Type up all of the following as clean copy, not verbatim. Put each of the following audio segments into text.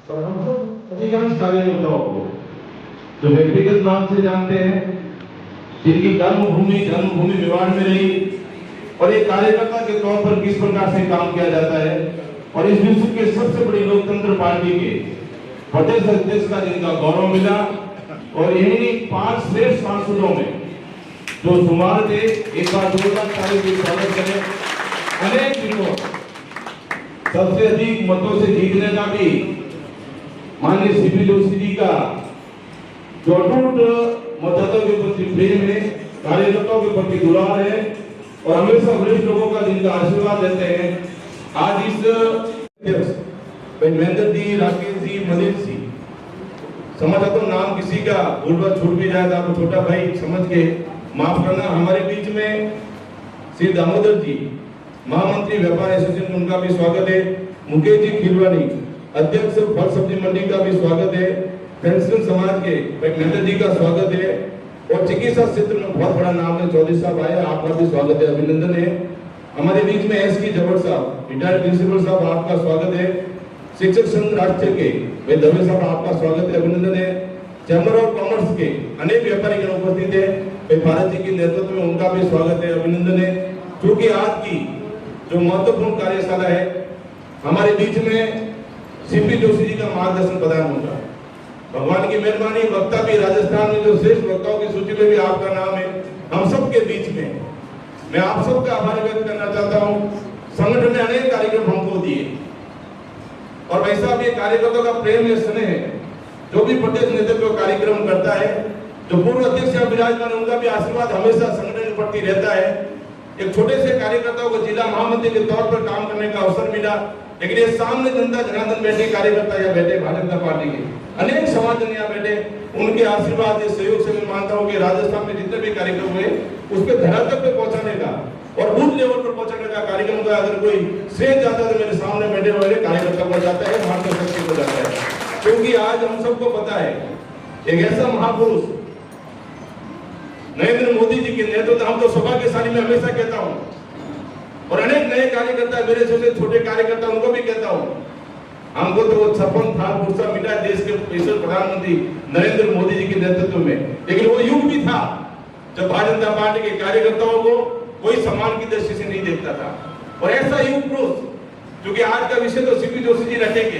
और हम सब अधिकांश कार्यकर्ताओं को जो व्यक्तिगत नाम से जानते हैं, जिनकी जन्मभूमि मेवाड़ में रही और एक कार्यकर्ता के तौर पर किस प्रकार से काम किया जाता है और इस विश्व के सबसे बड़ी लोकतंत्र पार्टी के प्रदेश अध्यक्ष का जिनका गौरव मिला और इन्हीं 5 श्रेष्ठ सांसदों में जो शुमार थे, एक बार जोरदार ताली से स्वागत करें। अनेक जिलों सबसे अधिक मतों से जीतने का भी माननीय सीपी जोशी जी का जो अटूट मतदाताओं के प्रति प्रेम है, कार्यकर्ताओं के प्रति दुलार है और हमेशा वरिष्ठ लोगों का जिनका आशीर्वाद देते हैं। आज इस महेंद्र जी, राकेश जी, मनीष जी, समझा तो नाम किसी का भूल छूट भी जाए तो आपको छोटा भाई समझ के माफ करना। हमारे बीच में श्री दामोदर जी, महामंत्री व्यापार एसोसिएशन, उनका भी स्वागत है। मुकेश जी खिलवानी, अध्यक्ष फल सब्जी मंडी का भी स्वागत है। पेंशन समाज के महेंद्र जी का स्वागत है और चिकित्सा क्षेत्र में बहुत बड़ा नाम है, चौधरी साहब आए, आपका भी स्वागत है, अभिनंदन है। हमारे बीच में एस की जबर साहब, रिटायर्ड प्रिंसिपल साहब, आपका स्वागत है। शिक्षक संघ राष्ट्र के भाई दवे साहब, आपका स्वागत है, अभिनंदन है। चैम्बर ऑफ कॉमर्स के अनेक व्यापारी गण उपस्थित है, भाई भारत जी के नेतृत्व में उनका भी स्वागत है, अभिनंदन है। क्योंकि आज की जो महत्वपूर्ण कार्यशाला है, हमारे बीच में सीपी जोशी जी का मार्गदर्शन प्रदान होगा। भगवान की मेहरबानी, वक्ता भी राजस्थान में जो श्रेष्ठ वक्ताओं की सूची में भी आपका नाम है। हम सब के बीच में मैं आप सबका आभार व्यक्त करना चाहता हूँ। संगठन ने अनेक कार्यक्रम हमको दिए और भाई साहब, ये कार्यकर्ताओं का प्रेम या स्नेह है जो भी प्रदेश नेतृत्व कार्यक्रम करता है, जो पूर्व अध्यक्ष या विराजमान, उनका भी आशीर्वाद हमेशा संगठन के प्रति रहता है। एक छोटे से कार्यकर्ताओं को जिला महामंत्री के तौर पर काम करने का अवसर मिला, लेकिन ये सामने जनता जनार्दन बैठे कार्यकर्ता या बैठे भारतीय जनता पार्टी के अनेक समाजजन यहाँ बैठे, उनके आशीर्वाद के सहयोग से मैं मानता हूँ कि राजस्थान में जितने भी कार्यक्रम हुए उसके धरातल पे पहुंचाने का और बूथ लेवल पर पहुंचाने का कार्यक्रम का अगर कोई श्रेय जाता है तो मेरे सामने बैठे हुए कार्यकर्ता को जाता है, मार्गदर्शक को जाता है। क्योंकि आज हम सबको पता है एक ऐसा महापुरुष नरेंद्र मोदी जी के नेतृत्व, हम तो सभा के सारी में हमेशा कहता हूँ और अनेक नए कार्यकर्ता, मेरे से छोटे कार्यकर्ता, उनको भी कहता हूँ, हमको तो वो छप्पन था गुस्सा मिला देश के प्रधानमंत्री नरेंद्र मोदी जी के नेतृत्व में, लेकिन वो युग भी था जब भारतीय जनता पार्टी के कार्यकर्ताओं को कोई सम्मान की दृष्टि से नहीं देखता था। और ऐसा युग पुरुष, क्योंकि आज का विषय तो सीपी जोशी जी रखेंगे,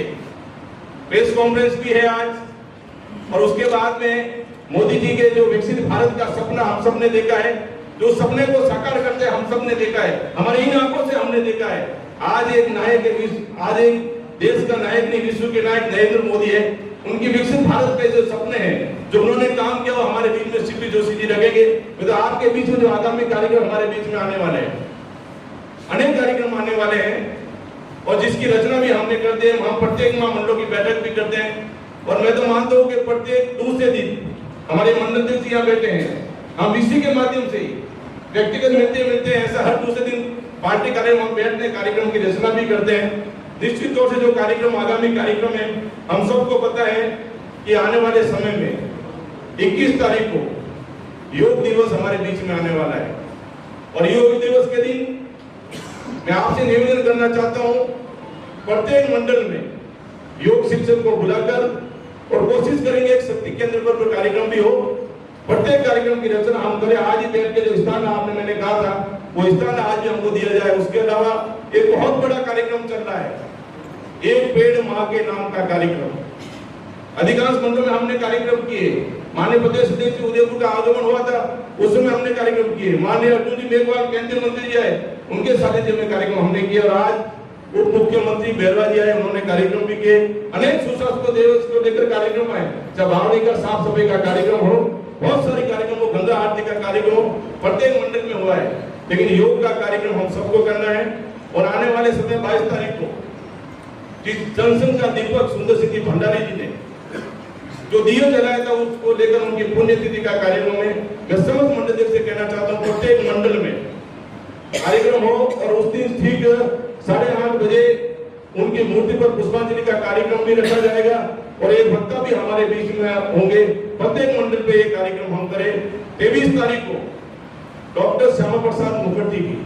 प्रेस कॉन्फ्रेंस भी है आज, और उसके बाद में मोदी जी के जो विकसित भारत का सपना हम सबने देखा है, जो सपने को साकार करते हम सबने देखा है, हमारे इन आंखों से हमने देखा है। आज एक नायक, आज एक देश का नायक नहीं, विश्व के नायक नरेंद्र मोदी है। उनकी विकसित भारत के जो सपने हैं, जो उन्होंने काम किया, वो हमारे बीच में सीपी जोशी जी रखेंगे। तो आपके बीच में जो आगामी कार्यक्रम हमारे बीच में आने वाले हैं, अनेक कार्यक्रम आने वाले हैं और जिसकी रचना भी हमने करते हैं, हम प्रत्येक महामंडलों की बैठक भी करते हैं। और मैं तो मानता हूँ कि प्रत्येक दूसरे दिन हमारे मंडल यहाँ बैठे हैं, हम इसी के माध्यम से व्यक्तिगत मिलते हैं, ऐसा हर दूसरे दिन पार्टी कार्यक्रम हम बैठते हैं, कार्यक्रम की रचना भी करते हैं। निश्चित तौर से जो कार्यक्रम आगामी कार्यक्रम है, हम सबको पता है कि आने वाले समय में 21 तारीख को योग दिवस हमारे बीच में आने वाला है और योग दिवस के दिन मैं आपसे निवेदन करना चाहता हूं, प्रत्येक मंडल में योग शिक्षक को बुलाकर और कोशिश करेंगे एक शक्ति केंद्र पर कार्यक्रम भी हो। प्रत्येक कार्यक्रम की रचना हम करें। आज ही बैठ के जो स्थान आपने मैंने कहा था, वो स्थान आज भी हमको दिया जाए। उसके अलावा एक बहुत बड़ा कार्यक्रम चल रहा है, एक पेड़ माँ के नाम का कार्यक्रम। अधिकांश मंडलों में हमने कार्यक्रम किए। माननीय प्रदेश अध्यक्ष उदयपुर का आगमन हुआ था, उस समय हमने कार्यक्रम किए। माननीय अर्जुन जी मेघवाल केंद्रीय मंत्री जी आए, उनके सानिध्य में कार्यक्रम हमने किए। और आज उप मुख्यमंत्री बैरवा जी आए, उन्होंने कार्यक्रम भी किए। अनेक सुशासन दिवस को लेकर कार्यक्रम आए, चबावड़ी का साफ सफाई का कार्यक्रम हो, बहुत सारे कार्यक्रम हो, गंगा आरती का कार्यक्रम प्रत्येक मंडल में हुआ है। लेकिन योग का कार्यक्रम हम सबको करना है। और आने वाले समय 22 तारीख को जिस जनसंघ का दीपक सुंदर सिंह जी भंडारी जी ने जो दिया जलाया था, उसको लेकर उनकी पुण्यतिथि का कार्यक्रम है। मैं समस्त मंडल से कहना चाहता हूँ, प्रत्येक मंडल में कार्यक्रम हो और उस दिन ठीक 8:30 बजे उनकी मूर्ति पर पुष्पांजलि का कार्यक्रम भी रखा जाएगा और एक वक्ता भी हमारे बीच में होंगे। प्रत्येक मंडल पे ये कार्यक्रम हम करें। 23 तारीख को डॉक्टर श्यामा प्रसाद मुखर्जी की,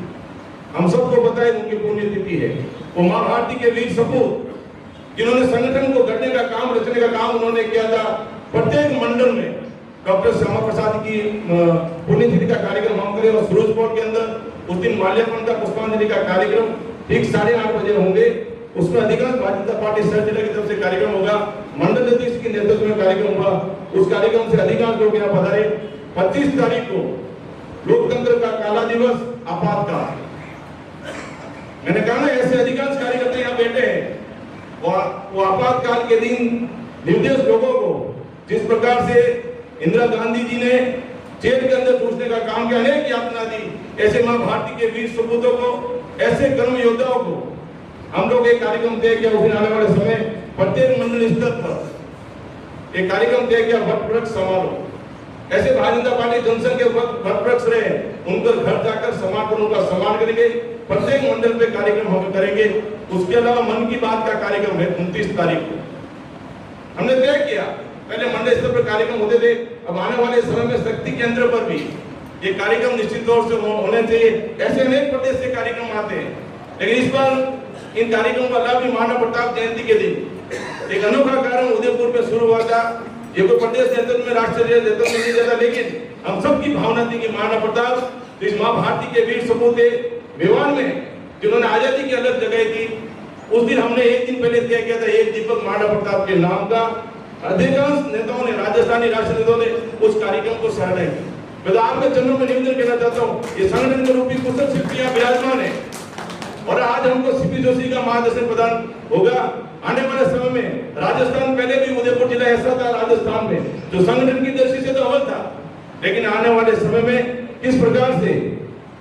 हम सबको पता है उनकी पुण्यतिथि है। वो मां भारती के वीर सपूत जिन्होंने संगठन को गढ़ने का काम, रचने का काम उन्होंने किया था। प्रत्येक मंडल में डॉक्टर श्यामा प्रसाद की पुण्यतिथि का कार्यक्रम हम करें और सूरजपुर के अंदर उस दिन माल्यार्पण का पुष्पांजलि का कार्यक्रम ठीक 8:30 बजे होंगे। उसमें अधिकांश भारतीय जनता पार्टी शहर जिले की तरफ से कार्यक्रम होगा। मंडल अध्यक्ष के नेतृत्व में कार्यक्रम होगा। उस कार्यक्रम से अधिकांश लोग यहाँ पधारे। 25 तारीख को लोकतंत्र का काला दिवस, आपातकाल। मैंने कहा ना, ऐसे अधिकांश कार्यकर्ता यहाँ बैठे हैं और वो आपातकाल के दिन निर्देश लोगों को जिस प्रकार से इंदिरा गांधी जी ने जेल के अंदर घुसने का काम किया, अनेक यातना दी, ऐसे मां भारती के वीर सपूतों को, ऐसे कर्म योद्धाओं को हम लोग एक कार्यक्रम तय किया। उस दिन आने वाले समय प्रत्येक मंडल स्तर पर एक कार्यक्रम तय किया, वट वृक्ष समारोह। ऐसे भारतीय जनता पार्टी जनसंघ के वट वृक्ष रहे, उनका घर जाकर सम्मान कर उनका सम्मान करेंगे। प्रत्येक मंडल पे कार्यक्रम हम करेंगे। उसके अलावा मन की बात का कार्यक्रम है 29 तारीख को। हमने तय किया, पहले मंडल स्तर पर कार्यक्रम होते थे, अब आने वाले समय में शक्ति केंद्र पर भी ये कार्यक्रम निश्चित तौर से होने चाहिए। ऐसे अनेक प्रदेश से कार्यक्रम आते हैं, लेकिन इस बार इन कार्यक्रमों का लाभ भी महाराणा प्रताप जयंती के दिन एक अनोखा कार्यक्रम उदयपुर में शुरू हुआ था। ये कोई प्रदेश नेतृत्व में, राष्ट्रीय नेतृत्व में नहीं जाता, लेकिन हम सबकी भावना थी कि महाराणा प्रताप इस मां भारती के वीर सपूत विमान में जिन्होंने आजादी की अलग जगह थी। उस दिन हमने एक दिन पहले तय किया था, एक दीपक महाराणा प्रताप के नाम का। अधिकांश नेताओं ने, राजस्थानी राष्ट्रीय नेताओं ने उस कार्यक्रम को सराहा है। मैं तो आपके चरणों में निवेदन करना चाहता हूँ, ये संगठन के रूपी कुशल शिल्पियां विराजमान है और आज हमको सीपी जोशी का मार्गदर्शन प्रदान होगा। आने वाले समय में राजस्थान, पहले भी उदयपुर जिला ऐसा था राजस्थान में जो संगठन की दृष्टि से तो अव्वल था, लेकिन आने वाले समय में किस प्रकार से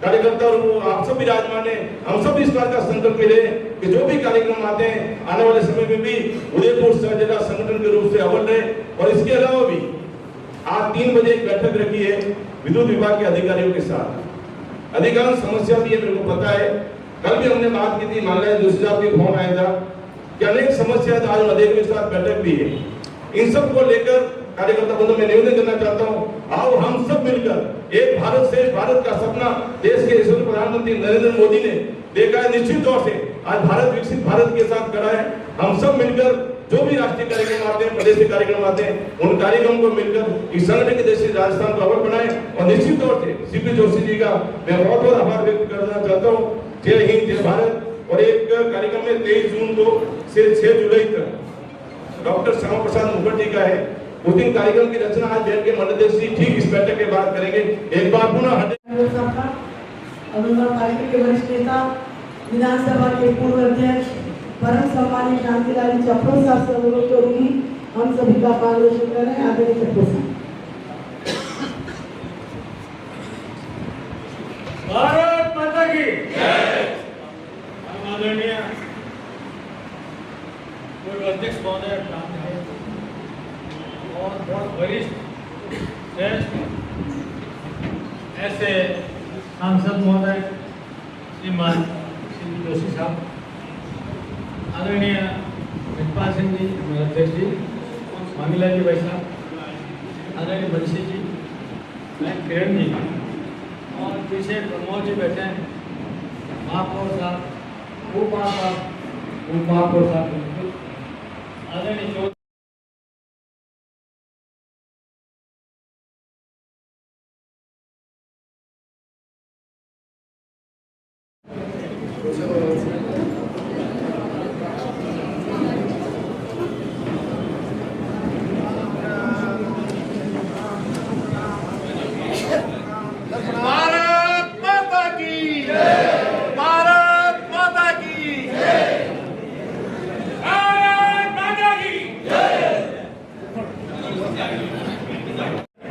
कार्यकर्ता और आप सब विराजमान है, हम सब इस बात का संकल्प ले कि जो भी कार्यक्रम आते हैं आने वाले समय में भी उदयपुर शहर जिला संगठन के रूप से अव्वल रहे। और इसके अलावा भी आज 3 बजे एक बैठक रखी है विद्युत विभाग के अधिकारियों के साथ। अधिकांश समस्या भी है, मेरे को पता है। कल भी हमने बात की थी, माननीय जोशी साहब की फोन आया था कि अनेक समस्या था, आज अधिकारियों के साथ बैठक भी है। इन सब को लेकर कार्यकर्ता बंधुओं में निवेदन करना चाहता हूँ, आओ हम सब मिलकर एक भारत श्रेष्ठ भारत का सपना देश के यशस्वी प्रधानमंत्री नरेंद्र मोदी ने देखा है। निश्चित तौर से आज भारत विकसित भारत के साथ खड़ा है। हम सब मिलकर जो भी राष्ट्रीय कार्यक्रम आते हैं, प्रदेश के कार्यक्रम आते हैं, उन कार्यक्रमों को मिलकर इस संगठन के देश से राजस्थान को अव्वल बनाए। और निश्चित तौर से सीपी जोशी जी का मैं बहुत बहुत आभार व्यक्त करना चाहता हूँ। जय हिंद, जय भारत। और एक कार्यक्रम में 23 जून को से 6 जुलाई तक डॉक्टर श्यामा प्रसाद मुखर्जी का है। उस दिन कार्यक्रम की रचना आज बैठ के मंडल जी ठीक इस बैठक के बाद करेंगे। एक बार पुनः पार्टी के वरिष्ठ नेता, विधानसभा के पूर्व अध्यक्ष, परम सम्मानित शांतिलाल चप्पू साहब से अनुरोध करूंगी हम सभी का मार्गदर्शन कर रहे हैं। आदरणीय चप्पू साहब। भारत माता की जय। आदरणीय पूर्व अध्यक्ष महोदय और बहुत वरिष्ठ श्रेष्ठ ऐसे सांसद महोदय श्रीमान श्री जोशी साहब, आदरणीय विजपाल सिंह जी अध्यक्ष जी, मांगीलाल जी भाई साहब, आदरणीय बंशी जी, मैं किरण जी और पीछे प्रमोद जी बैठे हैं, महापौर साहब, उप महापौर साहब, आदरणीय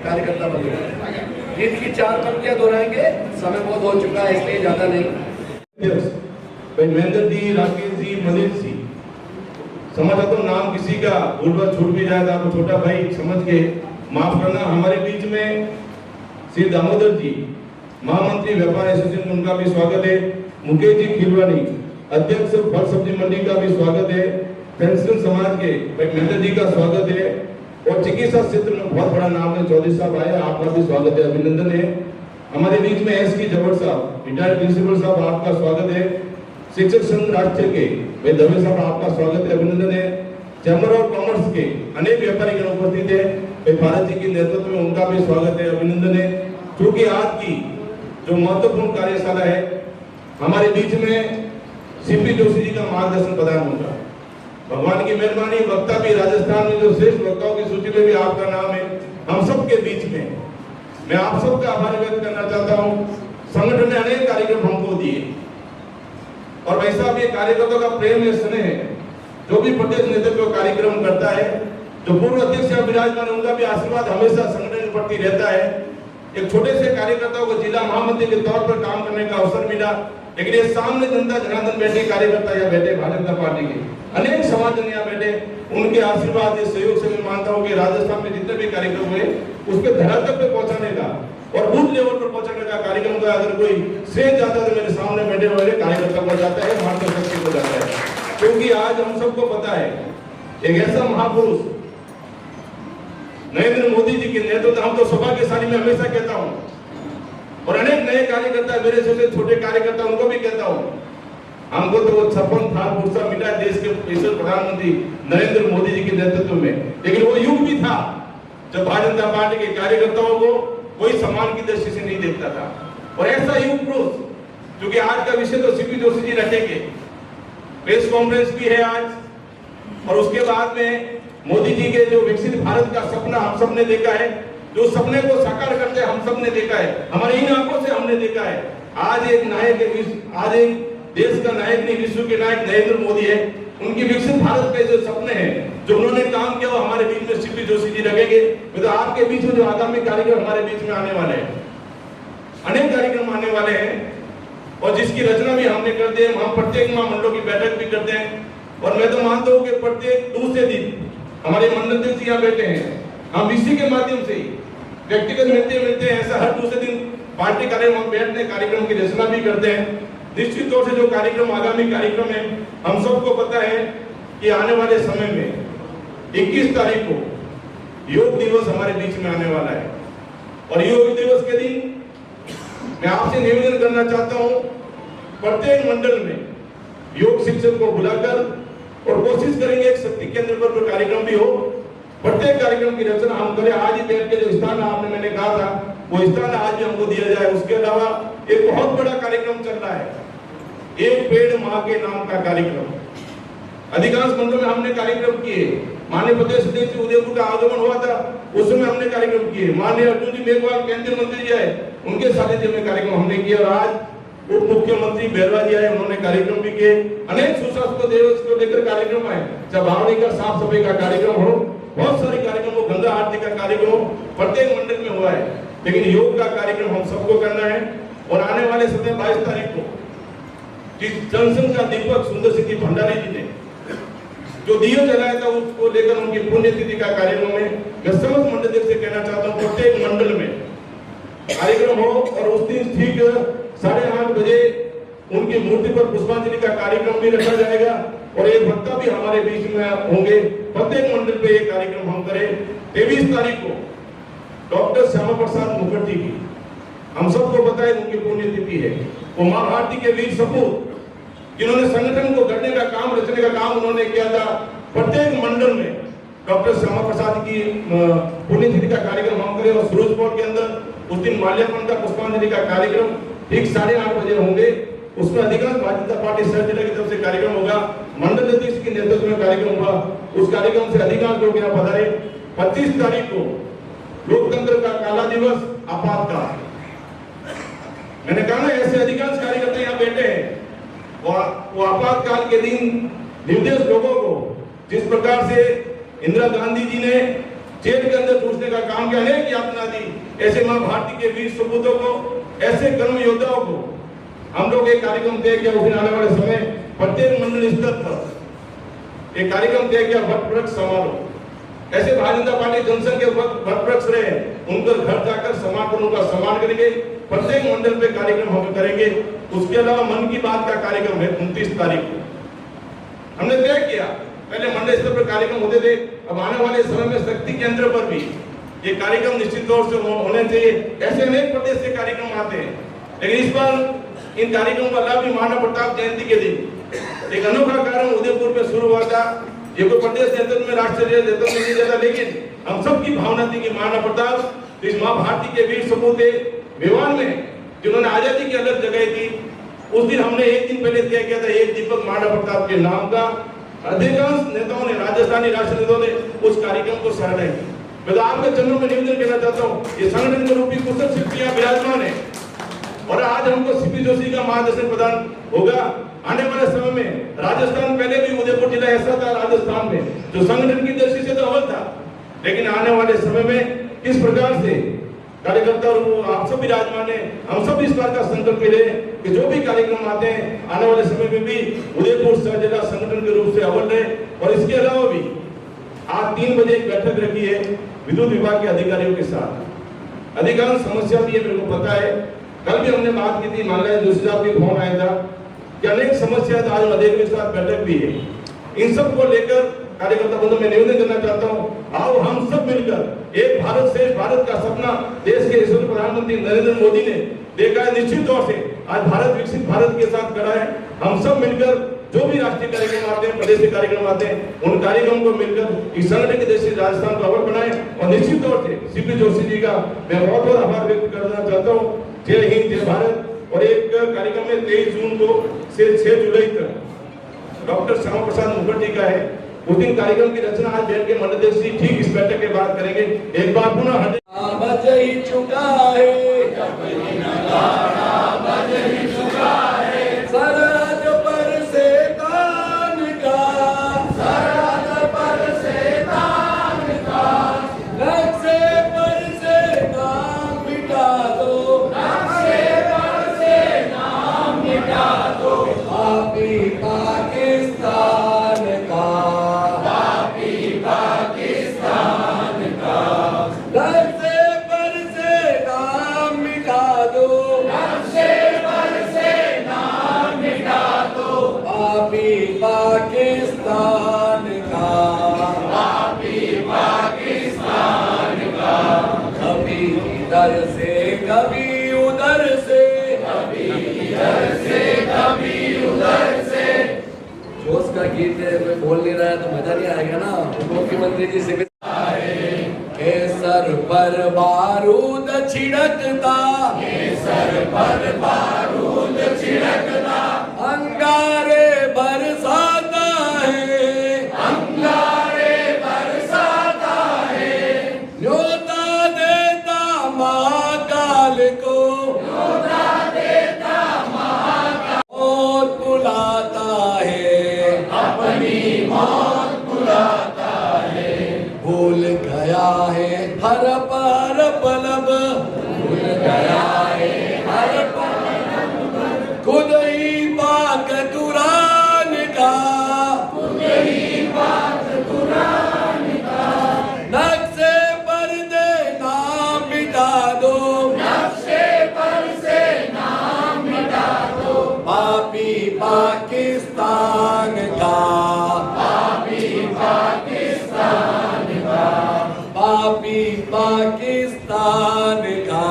कार्यकर्ता बंधु गीत की 4 पंक्तियां दोहराएंगे, समय बहुत हो चुका है इसलिए ज्यादा नहीं। महेंद्र जी, राकेश जी, मनीष जी, समझ तो नाम किसी का भूल छूट भी जाए तो आपको छोटा भाई समझ के माफ करना। हमारे बीच में श्री दामोदर जी, महामंत्री व्यापार एसोसिएशन, उनका भी स्वागत है। मुकेश जी खिलवानी, अध्यक्ष फल सब्जी मंडी का भी स्वागत है। पेंशन समाज के महेंद्र जी का स्वागत है। और चिकित्सा क्षेत्र में बहुत बड़ा नाम है, चौधरी साहब आए, आपका भी स्वागत है, अभिनंदन है। हमारे बीच में एस की जबर साहब, रिटायर्ड प्रिंसिपल साहब, आपका स्वागत है। शिक्षक संघ राष्ट्र के भाई दवे साहब, आपका स्वागत है, अभिनंदन है। चैम्बर ऑफ कॉमर्स के अनेक व्यापारी गण उपस्थित है, भाई भारत जी के नेतृत्व में उनका भी स्वागत है, अभिनंदन है। क्योंकि आज की जो महत्वपूर्ण कार्यशाला है, हमारे बीच में सीपी जोशी जी का मार्गदर्शन प्रदान होगा। भगवान की मेहरबानी, वक्ता भी राजस्थान में जो श्रेष्ठ वक्ताओं की सूची में भी आपका नाम है। हम सब के बीच में मैं आप सबका आभार व्यक्त करना चाहता हूँ। संगठन ने अनेक कार्यक्रम हमको दिए और वैसा भी कार्यकर्ताओं का प्रेम है, स्नेह है। जो भी प्रदेश नेतृत्व कार्यक्रम करता है, जो पूर्व अध्यक्ष विराजमान, उनका भी आशीर्वाद हमेशा संगठन के प्रति रहता है। एक छोटे से कार्यकर्ताओं को जिला महामंत्री के तौर पर काम करने का अवसर मिला, लेकिन ये सामने जनता जनार्दन बैठे, कार्यकर्ता यहाँ बैठे, भारतीय जनता पार्टी के अनेक समाजजन यहाँ बैठे, उनके आशीर्वाद के सहयोग से मैं मानता हूँ कि राजस्थान में जितने भी कार्यक्रम हुए उसके धरातल पे पहुंचाने का और बूथ लेवल पर पहुंचाने का कार्यक्रम का अगर कोई श्रेय जाता है तो मेरे सामने बैठे हुए कार्यकर्ता को जाता है, भारतीय शक्ति को जाता है। क्योंकि आज हम सबको पता है एक ऐसा महापुरुष नरेंद्र मोदी जी के नेतृत्व, हम तो सौभाग्यशाली में हमेशा कहता हूं और अनेक नए कार्यकर्ता, मेरे से छोटे कार्यकर्ता, उनको भी कहता हूं, हमको तो वो 56 थाल पुरस्कार मिला है देश के यशस्वी प्रधानमंत्री नरेंद्र मोदी जी के नेतृत्व में। लेकिन वो युग भी था जब भारतीय जनता पार्टी के कार्यकर्ताओं को कोई सम्मान की दृष्टि से नहीं देखता था। और ऐसा युग पुरुष, क्योंकि आज का विषय तो सीपी जोशी जी रखेंगे, प्रेस कॉन्फ्रेंस भी है आज, और उसके बाद में मोदी जी के जो विकसित भारत का सपना हम सब ने देखा है, जो सपने को साकार करते हम सब ने देखा है, हमारे इन आंखों से हमने देखा है। आज एक नायक, आज एक देश का नायक नहीं, विश्व के नायक नरेंद्र मोदी है। उनकी विकसित भारत के जो सपने हैं, जो उन्होंने काम किया, वो हमारे बीच में सीपी जोशी जी लगेंगे। तो आपके बीच में जो आगामी कार्यक्रम हमारे बीच में आने वाले हैं, अनेक कार्यक्रम आने वाले हैं और जिसकी रचना भी हमने कर दी है। हम प्रत्येक मंडलों की बैठक भी करते हैं और मैं तो मानता हूँ कि प्रत्येक दूसरे दिन हमारे मंडल अध्यक्ष यहाँ बैठे हैं, हम इसी के माध्यम से व्यक्तिगत मिलते हैं। ऐसा हर दूसरे दिन पार्टी कार्यक्रम हम बैठने कार्यक्रम की रचना भी करते हैं। निश्चित तौर से जो कार्यक्रम आगामी कार्यक्रम है, हम सबको पता है कि आने वाले समय में 21 तारीख को योग दिवस हमारे बीच में आने वाला है और योग दिवस के दिन मैं आपसे निवेदन करना चाहता हूं, प्रत्येक मंडल में योग शिक्षक को बुलाकर और कोशिश करेंगे एक शक्ति केंद्र पर कार्यक्रम भी हो। प्रत्येक कार्यक्रम की रचना हम करें। आज ही बैठ के जो स्थान आपने मैंने कहा था, वो स्थान आज भी हमको दिया जाए। उसके अलावा एक बहुत बड़ा कार्यक्रम चल रहा है, एक पेड़ मां के नाम का कार्यक्रम। अधिकांश मंडलों में हमने कार्यक्रम किए। माननीय प्रदेश अध्यक्ष उदयपुर का आगमन हुआ था, उस समय हमने कार्यक्रम किए। माननीय अर्जुन जी मेघवाल केंद्रीय मंत्री जी आए, उनके सानिध्य में कार्यक्रम हमने किया। और आज उप मुख्यमंत्री बैरवा जी आए, उन्होंने कार्यक्रम भी किए। अनेक सुशासन दिवस को लेकर कार्यक्रम आए, चाहे बावड़ी का साफ सफाई का कार्यक्रम हो, बहुत सारे कार्यक्रम हो, गंगा आरती का कार्यक्रम हो, प्रत्येक मंडल में हुआ है। लेकिन योग का कार्यक्रम हम सबको करना है। और आने वाले 22 तारीख को जिस जनसंघ का दीपक सुंदर सिंह भंडारी जी ने जो दिया जलाया था, उसको लेकर उनकी पुण्यतिथि का कार्यक्रम में मैं समस्त मंडल से कहना चाहता हूँ, प्रत्येक मंडल में कार्यक्रम हो और उस दिन ठीक 8:30 बजे उनकी मूर्ति पर पुष्पांजलि का कार्यक्रम भी रखा जाएगा और एक वक्ता भी हमारे बीच में होंगे। प्रत्येक मंडल पे ये कार्यक्रम हम करें। 23 तारीख को डॉक्टर श्यामा प्रसाद मुखर्जी की, हम सबको पता है उनकी पुण्यतिथि है। वो मां भारती के वीर सपूत, जिन्होंने संगठन को गढ़ने का काम, रचने का काम उन्होंने किया था। प्रत्येक मंडल में डॉक्टर श्यामा प्रसाद की पुण्यतिथि का कार्यक्रम हम करें और सूरजपुर के अंदर उस दिन माल्यार्पण का, पुष्पांजलि का कार्यक्रम ठीक 8:30 बजे होंगे। उसमें अधिकांश भारतीय जनता पार्टी शहर जिला की तरफ से कार्यक्रम होगा। मंडल अध्यक्ष के नेतृत्व में कार्यक्रम होगा। उस कार्यक्रम से अधिकांश लोग यहाँ पधारे। 25 तारीख को लोकतंत्र का काला दिवस, आपातकाल। मैंने कहा ना, ऐसे अधिकांश कार्यकर्ता यहाँ बैठे हैं। वो आपातकाल के दिन निर्देश लोगों को, जिस प्रकार से इंदिरा गांधी जी ने जेल के अंदर घुसने का काम किया, अनेक यातना दी, ऐसे मां भारती के वीर सपूतों को, ऐसे कर्म योद्धाओं को हम लोग एक कार्यक्रम तय किया। उस दिन आने वाले समय प्रत्येक मंडल स्तर पर एक कार्यक्रम तय किया, वट वृक्ष समारोह। ऐसे भारतीय जनता पार्टी जनसंघ के वट वृक्ष रहे, उनका घर जाकर समापन, उनका सम्मान करेंगे। प्रत्येक मंडल पे कार्यक्रम हम करेंगे। उसके अलावा मन की बात का कार्यक्रम है 29 तारीख को, हमने तय किया। पहले मंडल स्तर पर कार्यक्रम होते थे, अब आने वाले समय में शक्ति केंद्र पर भी ये कार्यक्रम निश्चित तौर से होने चाहिए। ऐसे अनेक प्रदेश से कार्यक्रम आते हैं, लेकिन इस बार इन कार्यक्रमों का लाभ भी महाराणा प्रताप जयंती के दिन एक अनोखा कार्यक्रम उदयपुर में शुरू हुआ था। ये कोई प्रदेश नेतृत्व में राष्ट्रीय नेतृत्व में नहीं देता, लेकिन हम सबकी भावना थी कि महाराणा प्रताप इस माँ भारती के वीर सपूत थे मेवाड़ में, जिन्होंने आजादी की अलग जगह थी। उस दिन हमने एक दिन पहले तय किया था एक दीपक महाराणा प्रताप के नाम का। अधिकांश नेताओं ने, राजस्थानी राष्ट्रीय नेताओं ने उस कार्यक्रम को सराहा है। मैं तो आपके चरणों में निवेदन करना चाहता हूँ, ये संगठन के रूपी कुशल शिल्पियां विराजमान है और आज हमको सीपी जोशी का मार्गदर्शन प्रदान होगा। आने वाले समय में राजस्थान, पहले भी उदयपुर जिला ऐसा था राजस्थान में जो संगठन की दृष्टि से तो अव्वल था, लेकिन आने वाले समय में किस प्रकार से कार्यकर्ता और आप सब विराजमान है, हम सब इस बात का संकल्प ले कि जो भी कार्यक्रम आते हैं आने वाले समय में भी उदयपुर शहर जिला संगठन के रूप से अव्वल रहे। और इसके अलावा भी आज 3 बजे एक बैठक रखी है विद्युत विभाग के अधिकारियों के साथ। अधिकांश समस्या भी है, मेरे को पता है। कल भी हमने बात की थी, माननीय जोशी साहब की फोन आया था कि अनेक समस्या आज मदेर के साथ बैठक भी है। इन सब को लेकर कार्यकर्ता बंधु में निवेदन करना चाहता हूँ, आओ हम सब मिलकर एक भारत श्रेष्ठ भारत का सपना देश के यशस्वी प्रधानमंत्री नरेंद्र मोदी ने देखा है। निश्चित तौर से आज भारत विकसित भारत के साथ खड़ा है। हम सब मिलकर जो भी राष्ट्रीय कार्यक्रम आते हैं, प्रदेश के कार्यक्रम आते हैं, उन कार्यक्रमों को मिलकर इस संगठन के देश राजस्थान को अव्वल बनाए। और निश्चित तौर से सीपी जोशी जी का मैं बहुत बहुत आभार व्यक्त करना चाहता हूँ। जय हिंद, जय भारत। और एक कार्यक्रम में 23 जून को से 6 जुलाई तक डॉक्टर श्यामा प्रसाद मुखर्जी का है। उस दिन कार्यक्रम की रचना आज बैठ के मंडल जी ठीक इस बैठक के बाद करेंगे। एक बार पुनः बज ही चुका है, बज ही चुका है, सरहद पर से तान का, सरहद पर से तान का, नक्शे पर से नाम मिटा दो, नक्शे पर से नाम मिटा दो, पापी पाकिस्तान का, पापी पाकिस्तान का, नक्शे पर से नाम मिटा दो, नक्शे पर से नाम मिटा दो, पापी पाकिस्तान का, पापी पाकिस्तान का, कभी इधर से कभी उधर से, कभी इधर से कभी उधर से। जोश का गीत है, कोई बोल नहीं रहा है तो मजा नहीं आएगा ना। मुख्यमंत्री जी से सर पर बारूद छिड़कता, सर पर बारूद छिड़कता, अंगारे बरसाता है, अंगारे बरसाता है, न्योता देता महाकाल को, न्योता देता महाकाल, मौत बुलाता है, अपनी मौत बुलाता है, भूल गया है हर पर पलब, भूल गया है हर पर, खुद ही पाक कुरान का, खुद ही पाक कुरान का, नक्शे पर दे नाम मिटा दो, नक्शे पर से नाम मिटा दो, पापी पाकिस्तान का, पापी पाकिस्तान का, पापी पाकिस्तान का,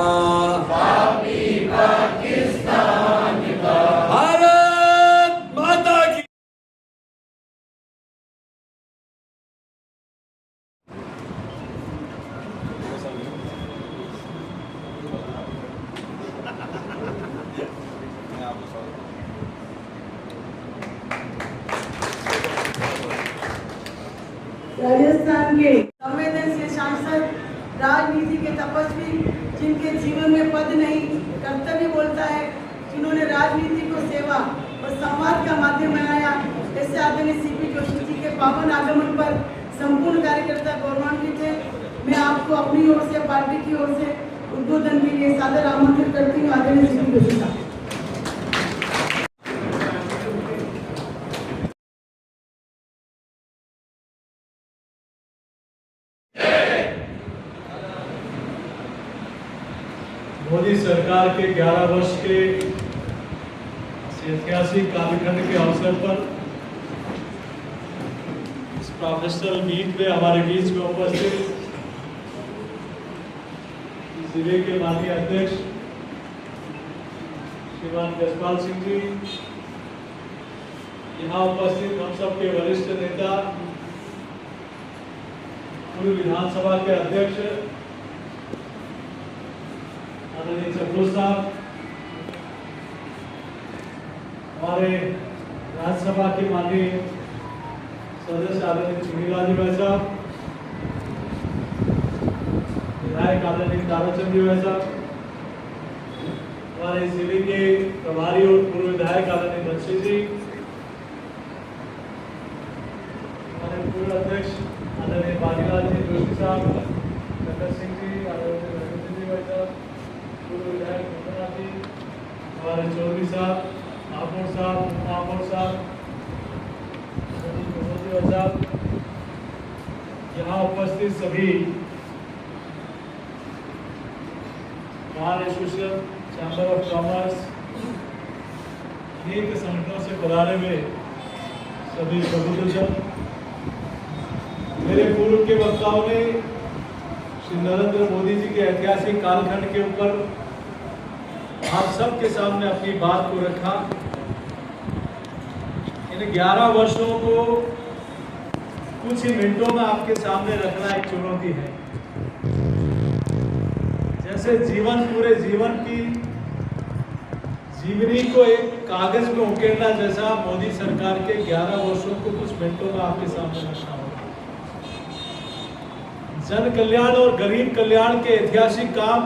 पापी पाकिस्तान का, भारत माता की। राजस्थान के संवेदनशील सांसद, राजनीति के तपस्वी, जिनके जीवन में पद नहीं कर्तव्य बोलता है, जिन्होंने राजनीति को सेवा और संवाद का माध्यम बनाया, ऐसे आदरणीय सीपी जोशी जी के पावन आगमन पर संपूर्ण कार्यकर्ता गौरवान्वित है। मैं आपको अपनी ओर से, पार्टी की ओर से उद्बोधन के लिए सादर आमंत्रित करती हूँ। आदरणीय सीपी जोशी साहब। मोदी सरकार के 11 वर्ष के ऐतिहासिक कालखंड के अवसर पर इस प्रोफेशनल मीट में हमारे बीच में उपस्थित जिले के माननीय अध्यक्ष श्री श्रीमान जसपाल सिंह जी, यहाँ उपस्थित हम सबके वरिष्ठ नेता, पूर्व विधानसभा के अध्यक्ष आदरणीय चक्रोश साहब, हमारे राज्यसभा के माननीय सदस्य आदरणीय चुनीलाल जी भाई साहब, विधायक आदरणीय ताराचंद जी भाई साहब, हमारे जिले के प्रभारी और पूर्व विधायक आदरणीय बंशी जी, हमारे पूर्व अध्यक्ष आदरणीय बाजीलाल जी जोशी साहब, नगर सिंह जी, आदरणीय रविंद्र जी भाई साहब, पूर्व विधायक मुखनाथ जी, हमारे चौधरी साहब, आमोर साहब, आमोर साहब, साहब, यहाँ उपस्थित सभी bar association, chamber of commerce, अनेक संगठनों से पधारे हुए सभी प्रबुद्धजन, मेरे पूर्व के वक्ताओं ने श्री नरेंद्र मोदी जी के ऐतिहासिक कालखंड के ऊपर आप सबके सामने अपनी बात को रखा। इन 11 वर्षों को कुछ ही मिनटों में आपके सामने रखना एक चुनौती है। जैसे जीवन, पूरे जीवन की जीवनी को एक कागज में उकेरना, जैसा मोदी सरकार के 11 वर्षों को कुछ मिनटों में आपके सामने रखना होगा। जन कल्याण और गरीब कल्याण के ऐतिहासिक काम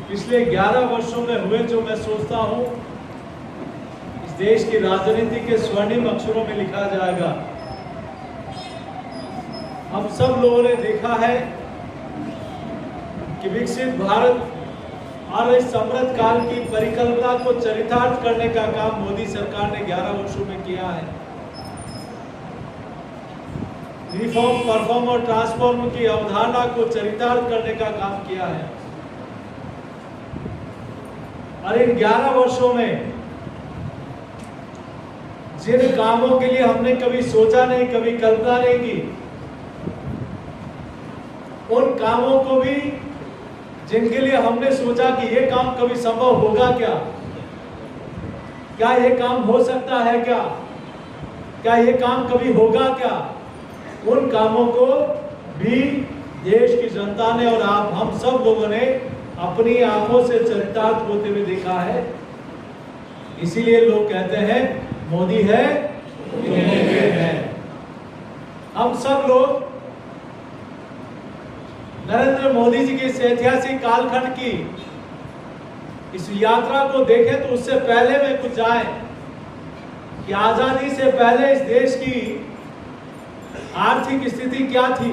पिछले 11 वर्षों में हुए, जो मैं सोचता हूं इस देश की राजनीति के स्वर्णिम अक्षरों में लिखा जाएगा। हम सब लोगों ने देखा है कि विकसित भारत और इस समृद्ध काल की परिकल्पना को चरितार्थ करने का काम मोदी सरकार ने 11 वर्षों में किया है। रिफॉर्म, परफॉर्म और ट्रांसफॉर्म की अवधारणा को चरितार्थ करने का काम किया है। और इन 11 वर्षों में जिन कामों के लिए हमने कभी सोचा नहीं, कभी कल्पना नहीं की, उन कामों को भी, जिनके लिए हमने सोचा कि ये काम कभी संभव होगा क्या ये काम हो सकता है क्या ये काम कभी होगा क्या, उन कामों को भी देश की जनता ने और आप हम सब लोगों ने अपनी आंखों से चरितार्थ होते हुए देखा है। इसीलिए लोग कहते हैं मोदी है, हम सब लोग नरेंद्र मोदी जी के इस ऐतिहासिक कालखंड की इस यात्रा को देखें, तो उससे पहले में कुछ जाए कि आजादी से पहले इस देश की आर्थिक स्थिति क्या थी।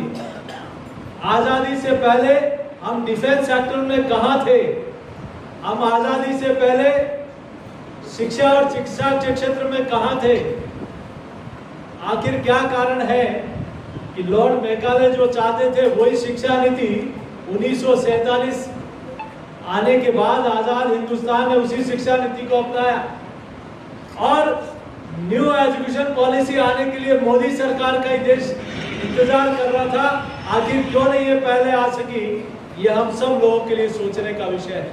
आजादी से पहले हम डिफेंस सेक्टर में कहां थे, हम आजादी से पहले शिक्षा और चिकित्सा के क्षेत्र में कहां थे। आखिर क्या कारण है कि लॉर्ड मैकाले जो चाहते थे वही शिक्षा नीति 1947 आने के बाद आजाद हिंदुस्तान ने उसी शिक्षा नीति को अपनाया, और न्यू एजुकेशन पॉलिसी आने के लिए मोदी सरकार का ही देश इंतजार कर रहा था। आखिर क्यों नहीं ये पहले आ सकी, ये हम सब लोगों के लिए सोचने का विषय है।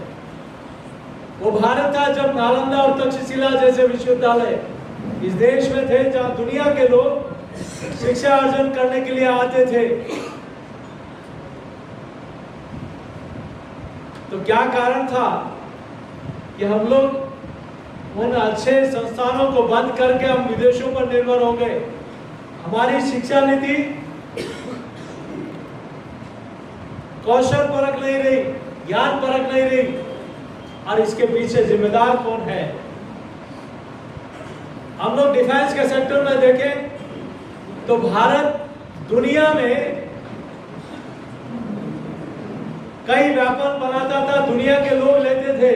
वो भारत था जब नालंदा और तक्षशिला जैसे विश्वविद्यालय इस देश में थे, जहां दुनिया के लोग शिक्षा अर्जन करने के लिए आते थे। तो क्या कारण था कि हम लोग उन अच्छे संस्थानों को बंद करके हम विदेशों पर निर्भर हो गए। हमारी शिक्षा नीति कौशल परक नहीं रही, ज्ञान परक नहीं रही, और इसके पीछे जिम्मेदार कौन है। हम लोग डिफेंस के सेक्टर में देखें तो भारत दुनिया में कई वेपन बनाता था, दुनिया के लोग लेते थे,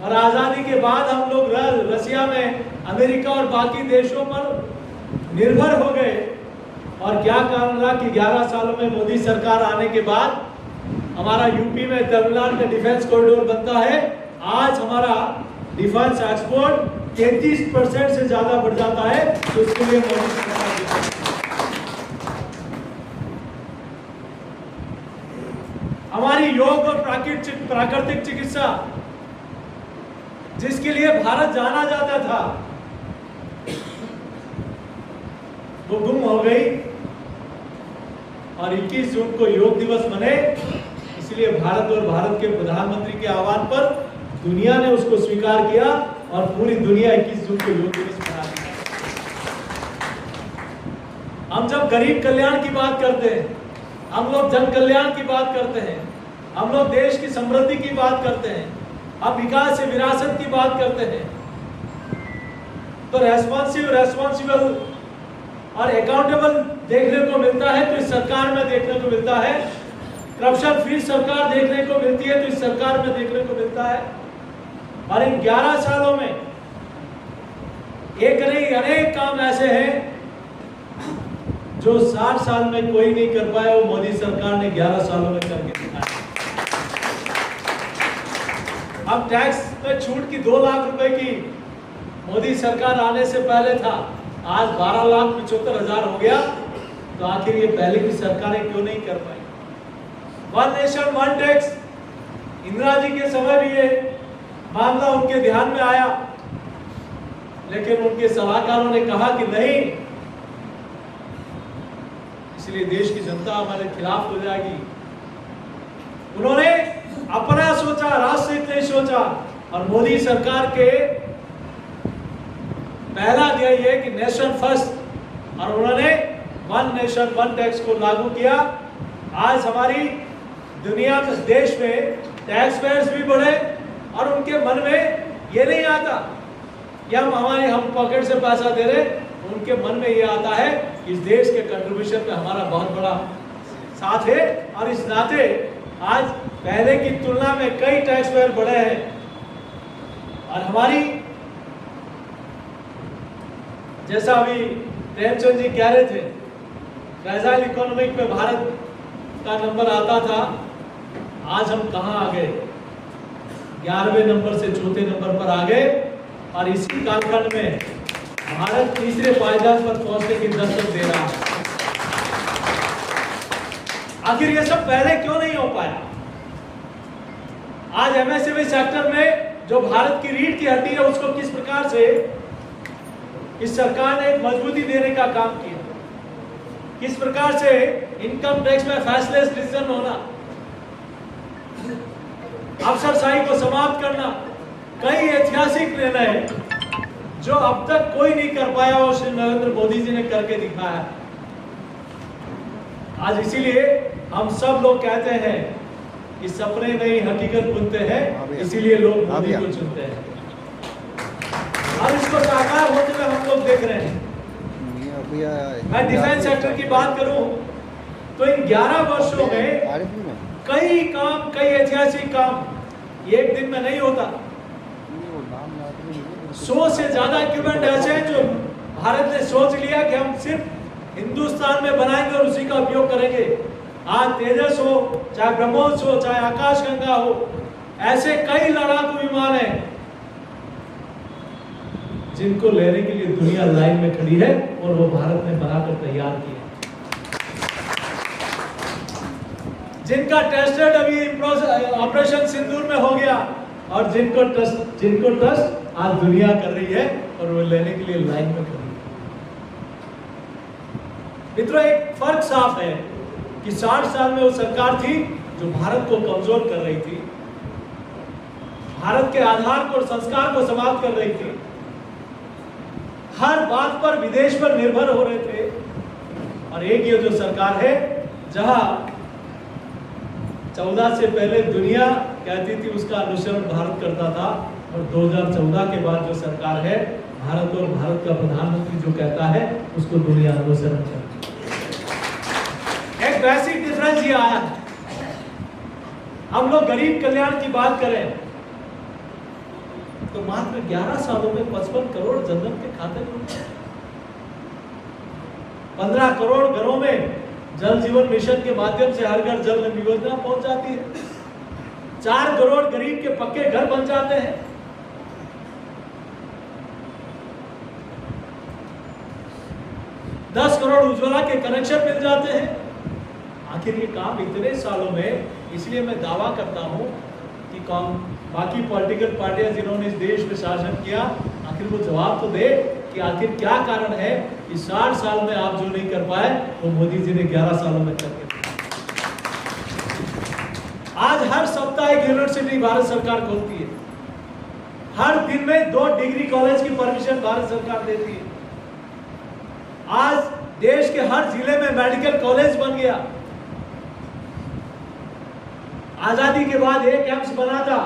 और आजादी के बाद हम लोग रशिया में, अमेरिका और बाकी देशों पर निर्भर हो गए। और क्या कारण रहा कि 11 सालों में मोदी सरकार आने के बाद हमारा यूपी में, तमिलनाडु में डिफेंस कॉरिडोर बनता है। आज हमारा डिफेंस एक्सपोर्ट 33% से ज्यादा बढ़ जाता है। तो इसके लिए मोदी सरकार, हमारी योग और प्राकृतिक चिकित्सा जिसके लिए भारत जाना जाता था, वो गुम हो गई। और 21 जून को योग दिवस मने, इसलिए भारत और भारत के प्रधानमंत्री के आह्वान पर दुनिया ने उसको स्वीकार किया और पूरी दुनिया 21 जून को योग दिवस मनाती है। हम जब गरीब कल्याण की बात करते हैं, हम लोग जन कल्याण की बात करते हैं, हम लोग देश की समृद्धि की बात करते हैं, हम विकास से विरासत की बात करते हैं, तो रेस्पॉन्सिबल और अकाउंटेबल देखने को मिलता है तो इस सरकार में देखने को मिलता है। करप्शन फ्री सरकार देखने को मिलती है तो इस सरकार में देखने को मिलता है। और इन 11 सालों में एक नहीं अनेक काम ऐसे हैं जो 60 साल में कोई नहीं कर पाया, वो मोदी सरकार ने 11 सालों में करके दिखाया। अब टैक्स में छूट की 2 लाख रुपए की मोदी सरकार आने से पहले था, आज 12,75,000 हो गया। तो आखिर ये पहले की सरकारें क्यों नहीं कर पाई? 1 नेशन 1 टैक्स, इंदिरा जी के समय भी ये मामला उनके ध्यान में आया, लेकिन उनके सलाहकारों ने कहा कि नहीं, इसलिए देश की जनता हमारे खिलाफ हो जाएगी। उन्होंने अपना सोचा, राष्ट्र हित नहीं सोचा। और मोदी सरकार के पहला ध्येय है कि नेशन फर्स्ट, और उन्होंने 1 नेशन 1 टैक्स को लागू किया। आज हमारी दुनिया के देश में टैक्स पेयर्स भी बढ़े और उनके मन में ये नहीं आता कि हम पॉकेट से पैसा दे रहे, उनके मन में ये आता है कि इस देश के कंट्रीब्यूशन में हमारा बहुत बड़ा साथ है। और इस नाते आज पहले की तुलना में कई टैक्स पेयर बढ़े हैं। और हमारी, जैसा अभी प्रेमचंद जी कह रहे थे, फ्रेजाइल इकोनॉमिक में भारत का नंबर आता था, आज हम कहां आ गए? 11वें नंबर से 4थे नंबर पर आ गए। और इसी कालखंड में भारत तीसरे पायदान पर पहुंचने की दस्तक दे रहा है। आखिर ये सब पहले क्यों नहीं हो पाया? आज एमएसएमई सेक्टर में जो भारत की रीढ़ की हड्डी है, उसको किस प्रकार से इस सरकार ने एक मजबूती देने का काम किया, किस प्रकार से इनकम टैक्स में फैसलेस डिसीजन होना, अफसरशाही को समाप्त करना, कई ऐतिहासिक निर्णय जो अब तक कोई नहीं कर पाया और श्री नरेंद्र मोदी जी ने करके दिखाया। आज इसीलिए हम सब लोग कहते हैं कि सपने नहीं हकीकत बुनते हैं, इसीलिए लोग मोदी को चुनते हैं। और इसको साकार होते हुए हम लोग देख रहे हैं। मैं डिफेंस सेक्टर की बात करूं तो इन 11 वर्षों में कई काम, कई ऐतिहासिक काम एक दिन में नहीं होता। 100 से ज्यादा इक्विपमेंट ऐसे हैं जो भारत ने सोच लिया कि हम सिर्फ हिंदुस्तान में बनाएंगे और उसी का उपयोग करेंगे। आज तेजस हो, चाहे ब्रह्मोस हो, चाहे आकाशगंगा हो, ऐसे कई लड़ाकू विमान हैं जिनको लेने के लिए दुनिया लाइन में खड़ी है और वो भारत ने बनाकर तैयार किए, जिनका टेस्टेड अभी ऑपरेशन सिंदूर में हो गया और जिनको ट्रस्ट आज दुनिया कर रही है और वो लेने के लिए लाइन में खड़ी है। मित्रों, एक फर्क साफ है कि 60 साल में वो सरकार थी जो भारत को कमजोर कर रही थी, भारत के आधार को और संस्कार को समाप्त कर रही थी, हर बात पर विदेश पर निर्भर हो रहे थे। और एक ये जो सरकार है जहां 14 से पहले दुनिया कहती थी उसका अनुसरण भारत करता था, और 2014 के बाद जो सरकार है, भारत और भारत का प्रधानमंत्री जो कहता है उसको दुनिया अनुसरण करती है। एक बेसिक डिफरेंस ये आया है। हम लोग गरीब कल्याण की बात करें तो मात्र 11 सालों में 55 करोड़ जनधन के खाते खुल गए, 15 करोड़ घरों में जल जीवन मिशन के माध्यम से हर घर जल योजना पहुंच जाती है, 4 करोड़ गरीब के पक्के घर बन जाते हैं, 10 करोड़ उज्ज्वला के कनेक्शन मिल जाते हैं। आखिर ये काम इतने सालों में, इसलिए मैं दावा करता हूं कि बाकी पॉलिटिकल पार्टियां जिन्होंने इस देश में शासन किया, आखिर वो जवाब तो दे कि आखिर क्या कारण है कि 60 साल में आप जो नहीं कर पाए वो मोदी जी ने 11 सालों में करके दिखाया। आज हर सप्ताह एक यूनिवर्सिटी भारत सरकार खोलती है, हर दिन में 2 डिग्री कॉलेज की परमिशन भारत सरकार देती है। आज देश के हर जिले में मेडिकल कॉलेज बन गया। आजादी के बाद एक एम्स बना था,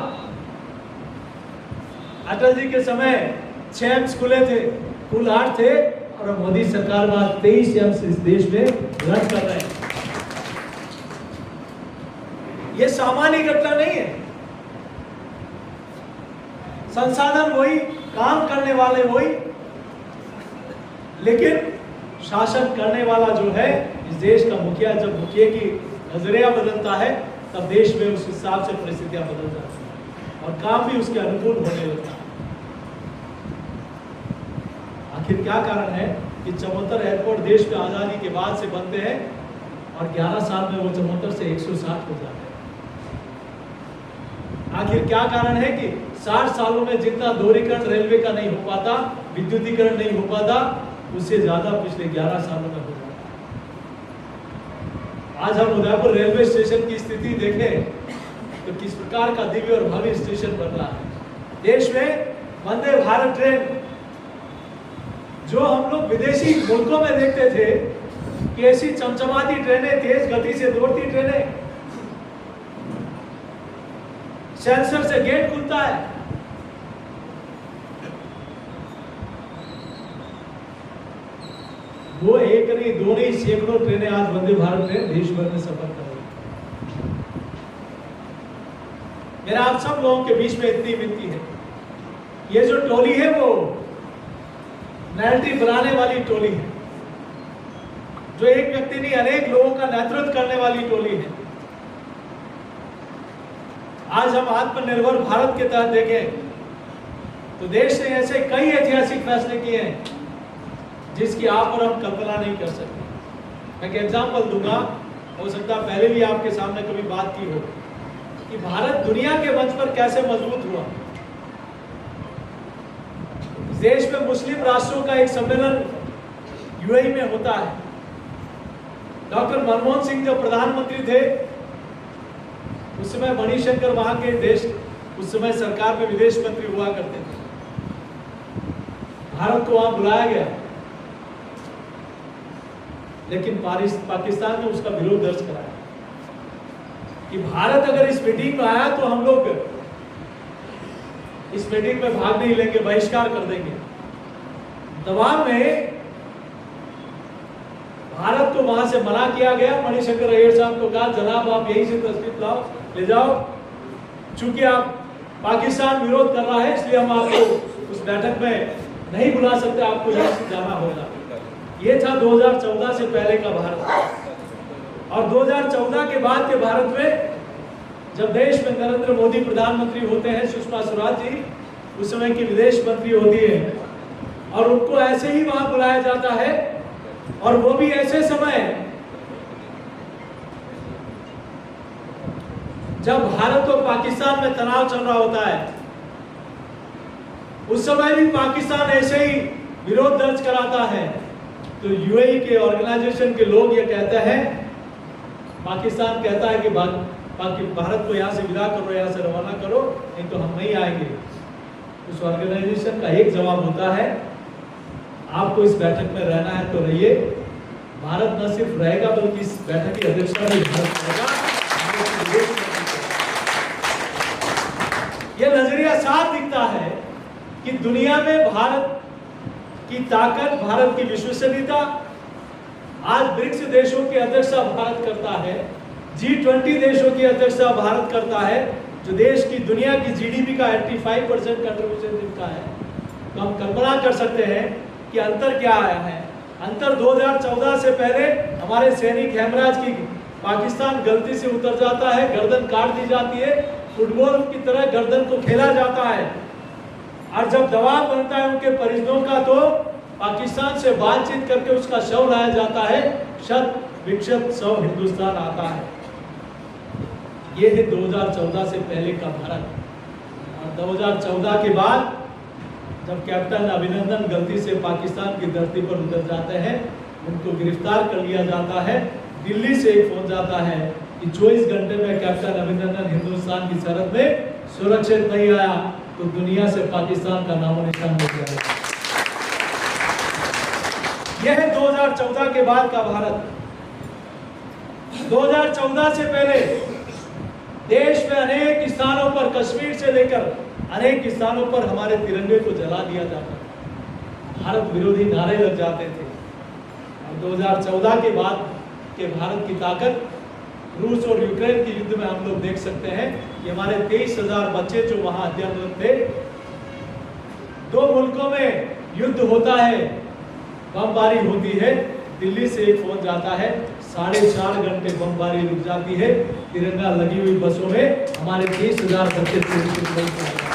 अटल जी के समय 6 एम्स खुले थे, कुल 8 थे, और मोदी सरकार बाद 23 एम्स इस देश में रन कर रहे हैं। ये सामान्य घटना नहीं है। संसाधन वही, काम करने वाले वही, लेकिन शासन करने वाला जो है इस देश का मुखिया, जब मुखिया की नजरिया बदलता है तब देश में उस हिसाब से परिस्थितियां बदल जाती हैं और काम भी उसके अनुकूल होने लगता है। आखिर क्या कारण है कि 74 एयरपोर्ट देश में आजादी के बाद से बनते हैं और 11 साल में वो 74 से 160 हो जाते हैं। आखिर क्या कारण है कि 60 सालों में जितना दोहरीकरण रेलवे का नहीं हो पाता, विद्युतीकरण नहीं हो पाता, उससे ज्यादा पिछले 11 सालों में हो जाता है। आज हम उदयपुर रेलवे स्टेशन की स्थिति देखें तो किस प्रकार का दिव्य और भव्य स्टेशन बन रहा है। देश में वंदे भारत ट्रेन, जो हम लोग विदेशी मुल्कों में देखते थे कि ऐसी चमचमाती ट्रेनें, तेज गति से दौड़ती ट्रेनें, सेंसर से गेट खुलता है, वो एक नहीं, 2 नहीं, सैकड़ों ट्रेनें आज वंदे भारत ट्रेन देश भर में सफर कर रही है। मेरा आप सब लोगों के बीच में इतनी विनती है, ये जो टोली है वो नैरेटिव बनाने वाली टोली है, जो एक व्यक्ति नहीं अनेक लोगों का नेतृत्व करने वाली टोली है। आज हम आत्मनिर्भर भारत के तहत देखें तो देश ने ऐसे कई ऐतिहासिक फैसले किए हैं जिसकी आप और हम कल्पना नहीं कर सकते। मैं एक एग्जांपल दूंगा, हो सकता है पहले भी आपके सामने कभी बात की हो कि भारत दुनिया के मंच पर कैसे मजबूत हुआ। देश में मुस्लिम राष्ट्रों का एक सम्मेलन यूएई में होता है। डॉक्टर मनमोहन सिंह जो प्रधानमंत्री थे उस समय मणिशंकर वहां के देश, उस समय सरकार में विदेश मंत्री हुआ करते थे। भारत को वहां बुलाया गया, लेकिन पाकिस्तान ने उसका विरोध दर्ज कराया कि भारत अगर इस मीटिंग में आया तो हम लोग इस मीटिंग में भाग नहीं लेंगे, बहिष्कार कर देंगे। दबाव में भारत को वहां से मना किया गया। मणिशंकर अय्यर साहब को कहा, जनाब आप यहीं से तस्वीर लाओ, ले जाओ, चूंकि आप पाकिस्तान विरोध कर रहा है इसलिए हम आपको उस बैठक में नहीं बुला सकते, आपको यहीं से जाना होगा। ये था 2014 से पहले का भारत। और 2014 के बाद के भारत में जब देश में नरेंद्र मोदी प्रधानमंत्री होते हैं, सुषमा स्वराज जी उस समय की विदेश मंत्री होती है, और उनको ऐसे ही वहां बुलाया जाता है, और वो भी ऐसे समय जब भारत और पाकिस्तान में तनाव चल रहा होता है। उस समय भी पाकिस्तान ऐसे ही विरोध दर्ज कराता है। तो यूएई के ऑर्गेनाइजेशन के लोग ये कहते हैं, पाकिस्तान कहता है कि भारत को यहाँ से विदा करो, यहाँ से रवाना करो, नहीं तो हम नहीं आएंगे। उस ऑर्गेनाइजेशन का एक जवाब होता है, आपको इस बैठक में रहना है तो रहिए। भारत न सिर्फ रहेगा बल्कि इस बैठक की अध्यक्षता भी भारत करेगा। यह नजरिया साफ दिखता है कि दुनिया में भारत की ताकत, भारत की विश्वसनीयता, आज ब्रिक्स देशों की अध्यक्षता भारत करता है, G20 देशों की अध्यक्षता भारत करता है, जो देश की दुनिया की जीडीपी का 85% कंट्रीब्यूशन जिनका है। तो हम कल्पना कर सकते हैं कि अंतर क्या आया है। अंतर 2014 से पहले हमारे सैनिक हेमराज की पाकिस्तान गलती से उतर जाता है, गर्दन काट दी जाती है, फुटबॉल की तरह गर्दन को खेला जाता है, और जब दबाव बनता है उनके परिजनों का तो पाकिस्तान से बातचीत करके उसका शव लाया जाता है, शत विक्षत शव हिंदुस्तान आता है। ये है 2014 से पहले का भारत। 2014 के बाद जब कैप्टन अभिनंदन गलती से पाकिस्तान की धरती पर उतर जाते हैं, उनको गिरफ्तार कर लिया जाता है। दिल्ली से एक फोन जाता है कि 24 घंटे में कैप्टन अभिनंदन हिंदुस्तान की सरहद में सुरक्षित नहीं आया तो दुनिया से पाकिस्तान का नामो निशान मिट जाएगा। यह है 2014 के बाद का भारत। 2014 से पहले देश में अनेक स्थानों पर, कश्मीर से लेकर अनेक स्थानों पर हमारे तिरंगे को जला दिया जाता था, भारत विरोधी नारे लग जाते थे। और 2014 के बाद के भारत की ताकत रूस और यूक्रेन के युद्ध में हम लोग देख सकते हैं कि हमारे 23,000 बच्चे जो वहां अध्ययनरत थे, दो मुल्कों में युद्ध होता है, बमबारी होती है, दिल्ली से एक फोन जाता है, 4.5 घंटे बमबारी रुक जाती है, तिरंगा लगी हुई बसों में हमारे 23,000 बच्चे सुरक्षित नहीं पहुंच पाते।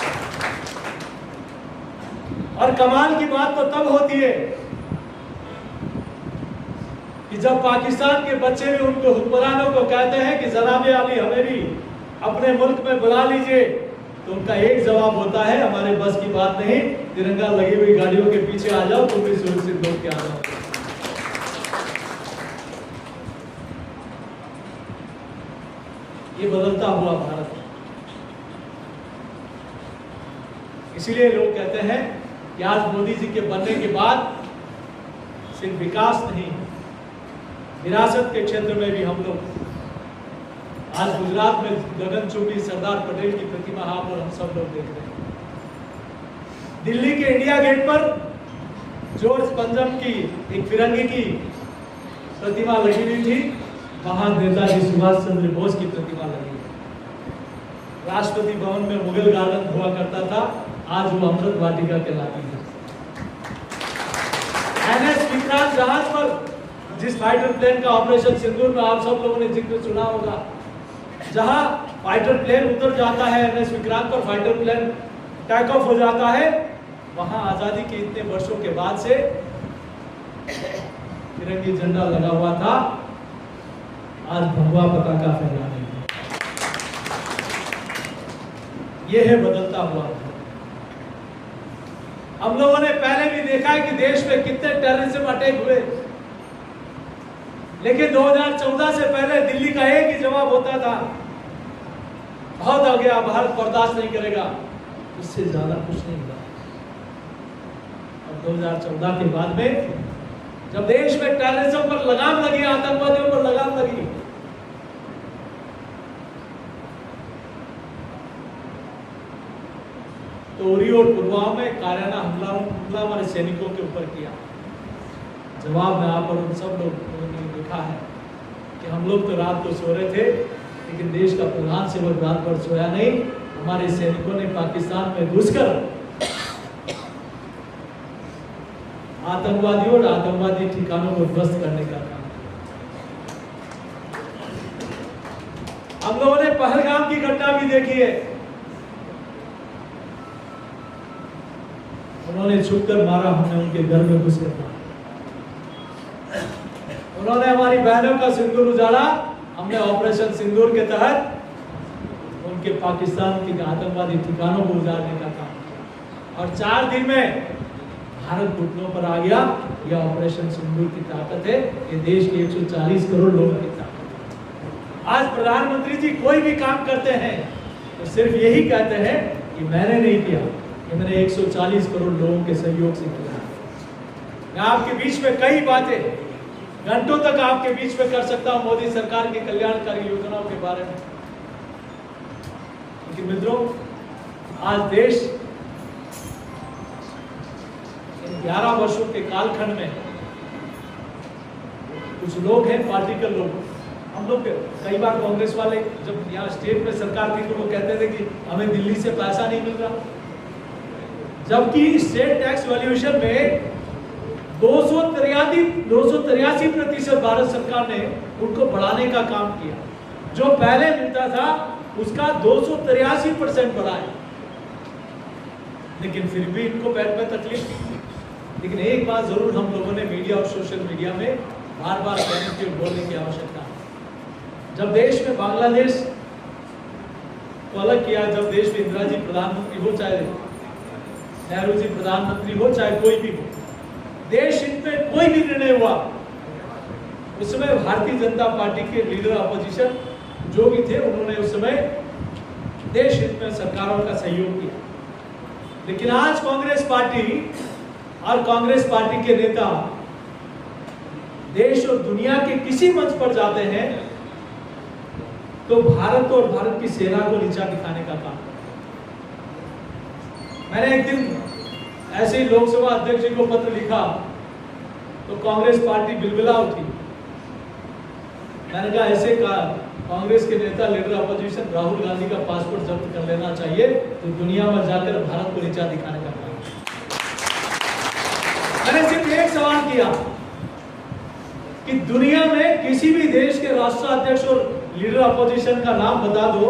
और कमाल की बात तो तब होती है कि जब पाकिस्तान के बच्चे भी उनको हुक्मरानों को कहते हैं कि जनाब अली हमें भी अपने मुल्क में बुला लीजिए, तो उनका एक जवाब होता है, हमारे बस की बात नहीं, तिरंगा लगी हुई गाड़ियों के पीछे आ जाओ, तुम भी सुरक्षित लोग के आ जाओ। ये बदलता हुआ भारत। इसीलिए लोग कहते हैं कि आज मोदी जी के बनने के बाद सिर्फ विकास नहीं, विरासत के क्षेत्र में भी हम लोग, आज गुजरात में गगनचुंबी सरदार पटेल की प्रतिमा आप और हम सब लोग देख रहे हैं। दिल्ली के इंडिया गेट पर जॉर्ज पंजम की एक फिरंगी की प्रतिमा लगी हुई थी, वहां नेताजी सुभाष चंद्र बोस की प्रतिमा लगी है। राष्ट्रपति भवन में मुगल गार्डन हुआ करता था, आज वो अमृत वाटिका कहलाती है। एनएस विक्रांत जहाज पर जिस फाइटर प्लेन का ऑपरेशन सिंदूर में आप सब लोगों ने जिक्र सुना होगा, जहां फाइटर प्लेन उतर जाता है, एनएस विक्रांत पर फाइटर प्लेन टेक ऑफ हो जाता है, वहां आजादी के इतने वर्षों के बाद से तिरंगी झंडा लगा हुआ था, आज भगवा पताका फहरा रही है। यह है बदलता हुआ। हम लोगों ने पहले भी देखा है कि देश में कितने टेररिज्म अटैक हुए, लेकिन 2014 से पहले दिल्ली का एक ही जवाब होता था, बहुत हो गया, भारत बर्दाश्त नहीं करेगा, इससे ज्यादा कुछ नहीं हुआ। और 2014 के बाद में जब देश में टेररिज्म पर लगाम लगी, आतंकवादियों पर लगाम लगी, तो उरी और पुलवामा में कायराना हमला हमारे सैनिकों के ऊपर किया। जवाब में आप और उन सब लोगों ने देखा है कि हम लोग तो रात को सो रहे थे, लेकिन देश का प्रधान सेवक रात भर सोया नहीं। हमारे सैनिकों ने पाकिस्तान में घुसकर आतंकवादियों और आतंकवादी ठिकानों को ध्वस्त करने का काम किया। हम लोगों ने पहलगाम की घटना भी देखी है, उन्होंने छुपकर मारा, हमने उनके घर में घुसकर मारा। उन्होंने हमारी बहनों का सिंदूर उजाड़ा, हमने ऑपरेशन सिंदूर के तहत उनके पाकिस्तान के आतंकवादी ठिकानों को उजाड़ने का काम किया। और 4 दिन में भारत घुटनों पर आ गया। यह ऑपरेशन सिंदूर की ताकत है, ये देश के 140 करोड़ लोगों की ताकत है। आज प्रधानमंत्री जी कोई भी काम करते हैं तो सिर्फ यही कहते हैं कि मैंने नहीं किया, कि मैंने 140 करोड़ लोगों के सहयोग से किया। मैं आपके बीच में कई बातें घंटों तक आपके बीच में कर सकता हूं मोदी सरकार की कल्याणकारी योजनाओं के बारे में, लेकिन मित्रों, आज देश 11 वर्षों के कालखंड में कुछ लोग हैं, पार्टिकल लोग, हम लोग कई बार कांग्रेस वाले जब यहाँ स्टेट में सरकार थी तो वो कहते थे कि हमें दिल्ली से पैसा नहीं मिल रहा, जबकि स्टेट टैक्स वैल्यूएशन में 283% भारत सरकार ने उनको बढ़ाने का काम किया। जो पहले मिलता था उसका 283% बढ़ाया, लेकिन फिर भी इनको पेट में तकलीफ। लेकिन एक बात जरूर हम लोगों ने मीडिया और सोशल मीडिया में बार बार कहने की बोलने की आवश्यकता है। जब देश में बांग्लादेश तो अलग किया। जब देश में इंदिरा जी प्रधानमंत्री हो, चाहे नेहरू जी प्रधानमंत्री हो, चाहे कोई भी हो, देश हित में कोई भी निर्णय हुआ, उस समय भारतीय जनता पार्टी के लीडर अपोजिशन जो भी थे, उन्होंने उस समय देश हित में सरकारों का सहयोग किया। लेकिन आज कांग्रेस पार्टी और कांग्रेस पार्टी के नेता देश और दुनिया के किसी मंच पर जाते हैं तो भारत और भारत की सेना को नीचा दिखाने का काम। मैंने एक दिन ऐसे ही लोकसभा अध्यक्ष जी को पत्र लिखा तो कांग्रेस पार्टी बिलबिला उठी। मैंने कहा ऐसे कांग्रेस के नेता लीडर अपोजिशन राहुल गांधी का पासपोर्ट जब्त कर लेना चाहिए, तो दुनिया में जाकर भारत को नीचा दिखाने का काम। मैंने सिर्फ एक सवाल किया कि दुनिया में किसी भी देश के राष्ट्राध्यक्ष और लीडर अपोजिशन का नाम बता दो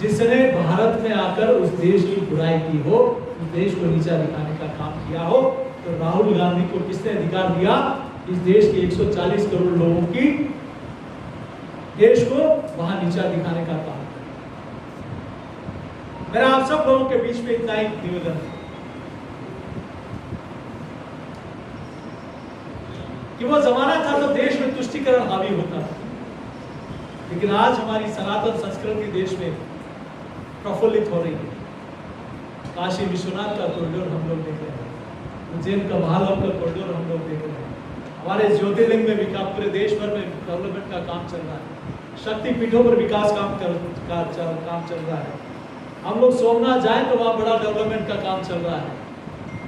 जिसने भारत में आकर उस देश की बुराई की हो, उस देश को नीचा दिखाने का काम किया हो। तो राहुल गांधी को किसने अधिकार दिया इस देश के 140 करोड़ लोगों की देश को वहां नीचा दिखाने का काम। मेरा आप सब लोगों के बीच में इतना ही निवेदन है कि वो जमाना था तो देश में तुष्टीकरण हावी होता था, लेकिन आज हमारी सनातन संस्कृति देश में प्रफुल्लित हो रही है। काशी विश्वनाथ का कॉरिडोर हम लोग देख रहे हैं, उज्जैन का महालव का कॉरिडोर हम लोग देख रहे हैं, हमारे ज्योतिर्लिंग में विकास, पूरे देश भर में डेवलपमेंट का काम चल रहा है, शक्तिपीठों पर विकास काम चल रहा है। हम लोग सोमनाथ जाएं तो वहाँ बड़ा डेवलपमेंट का काम चल रहा है,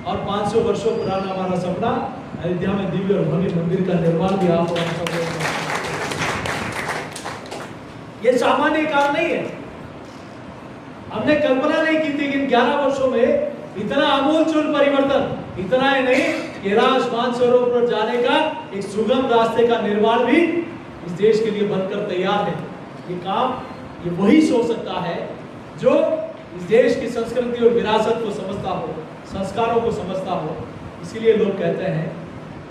और 500 वर्षों पुराना हमारा सपना अयोध्या में दिव्य और भव्य मंदिर का निर्माण भी आप सब लोग। ये सामान्य काम नहीं है, हमने कल्पना नहीं की थी कि 11 वर्षों में इतना आमूलचूल परिवर्तन, इतना ही नहीं, कैलाश मानसरोवर पर जाने का एक सुगम रास्ते का निर्माण भी इस देश के लिए बनकर तैयार है। ये काम ये वही सोच सकता है जो इस देश की संस्कृति और विरासत को समझता हो, संस्कारों को समझता हो। इसीलिए लोग कहते हैं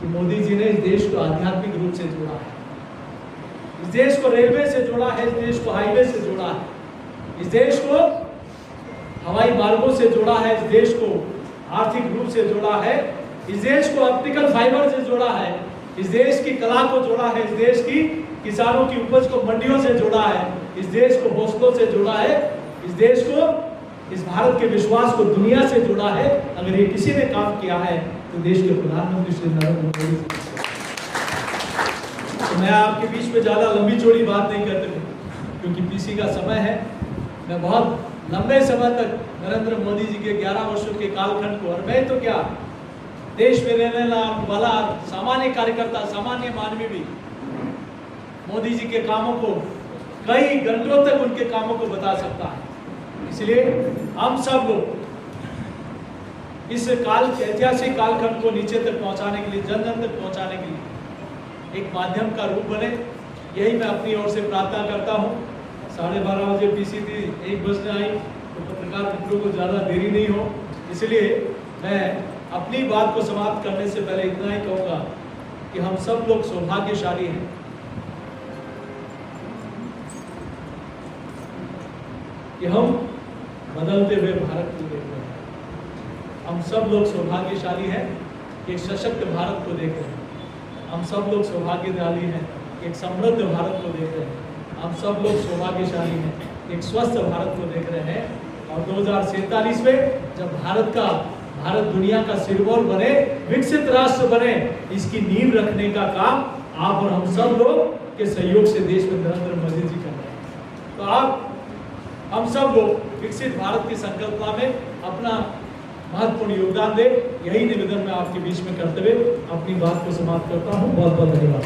कि मोदी जी ने इस देश को आध्यात्मिक रूप से जोड़ा है, इस देश को रेलवे से जोड़ा है, इस देश को हाईवे से जोड़ा है, इस देश को हवाई मार्गों से जोड़ा है, इस देश को आर्थिक रूप से जोड़ा है, इस देश को ऑप्टिकल फाइबर से जोड़ा है, इस देश की कला को जोड़ा है, इस देश की किसानों की उपज को मंडियों से जोड़ा है, इस देश को हौसलों से जोड़ा है, इस देश को, इस भारत के विश्वास को दुनिया से जोड़ा है। अगर ये किसी ने काम किया है तो देश के प्रधानमंत्री श्री नरेंद्र मोदी जी। तो मैं आपके बीच में ज्यादा लंबी चौड़ी बात नहीं करते क्योंकि पीसी का समय है। मैं बहुत लंबे समय तक नरेंद्र मोदी जी के 11 वर्षों के कालखंड को, और मैं तो क्या देश में रहने वाला सामान्य कार्यकर्ता, सामान्य मानवी भी मोदी जी के कामों को कई घंटों तक उनके कामों को बता सकता है। इसलिए हम सब लोग इस ऐतिहासिक कालखंड को नीचे तक पहुंचाने के लिए, जन जन तक पहुंचाने के लिए एक माध्यम का रूप बने, यही मैं अपनी ओर से प्रार्थना करता हूं। 12:30 बजे पीसी थी, 1 बजने आई, तो पत्रकार मित्रों को ज़्यादा देरी नहीं हो, इसलिए मैं अपनी बात को समाप्त करने से पहले इतना ही कहूँगा कि हम सब लोग सौभाग्यशाली हैं कि हम बदलते हुए भारत को देख रहे हैं। हम सब लोग सौभाग्यशाली हैं एक सशक्त भारत को देख रहे हैं। हम सब लोग सौभाग्यशाली हैं एक समृद्ध भारत को देख रहे हैं। हम सब लोग सौभाग्यशाली हैं एक स्वस्थ भारत को देख रहे हैं। और 2047 में जब भारत दुनिया का सिरमौर बने, विकसित राष्ट्र बने, इसकी नींव रखने का काम आप और हम सब लोग के सहयोग से देश में नरेंद्र मोदी जी कर रहे हैं। तो आप हम सब लोग विकसित भारत की संकल्पना में अपना महत्वपूर्ण योगदान दे, यही निवेदन मैं आपके बीच में करते हुए अपनी बात को समाप्त करता हूँ। बहुत बहुत धन्यवाद।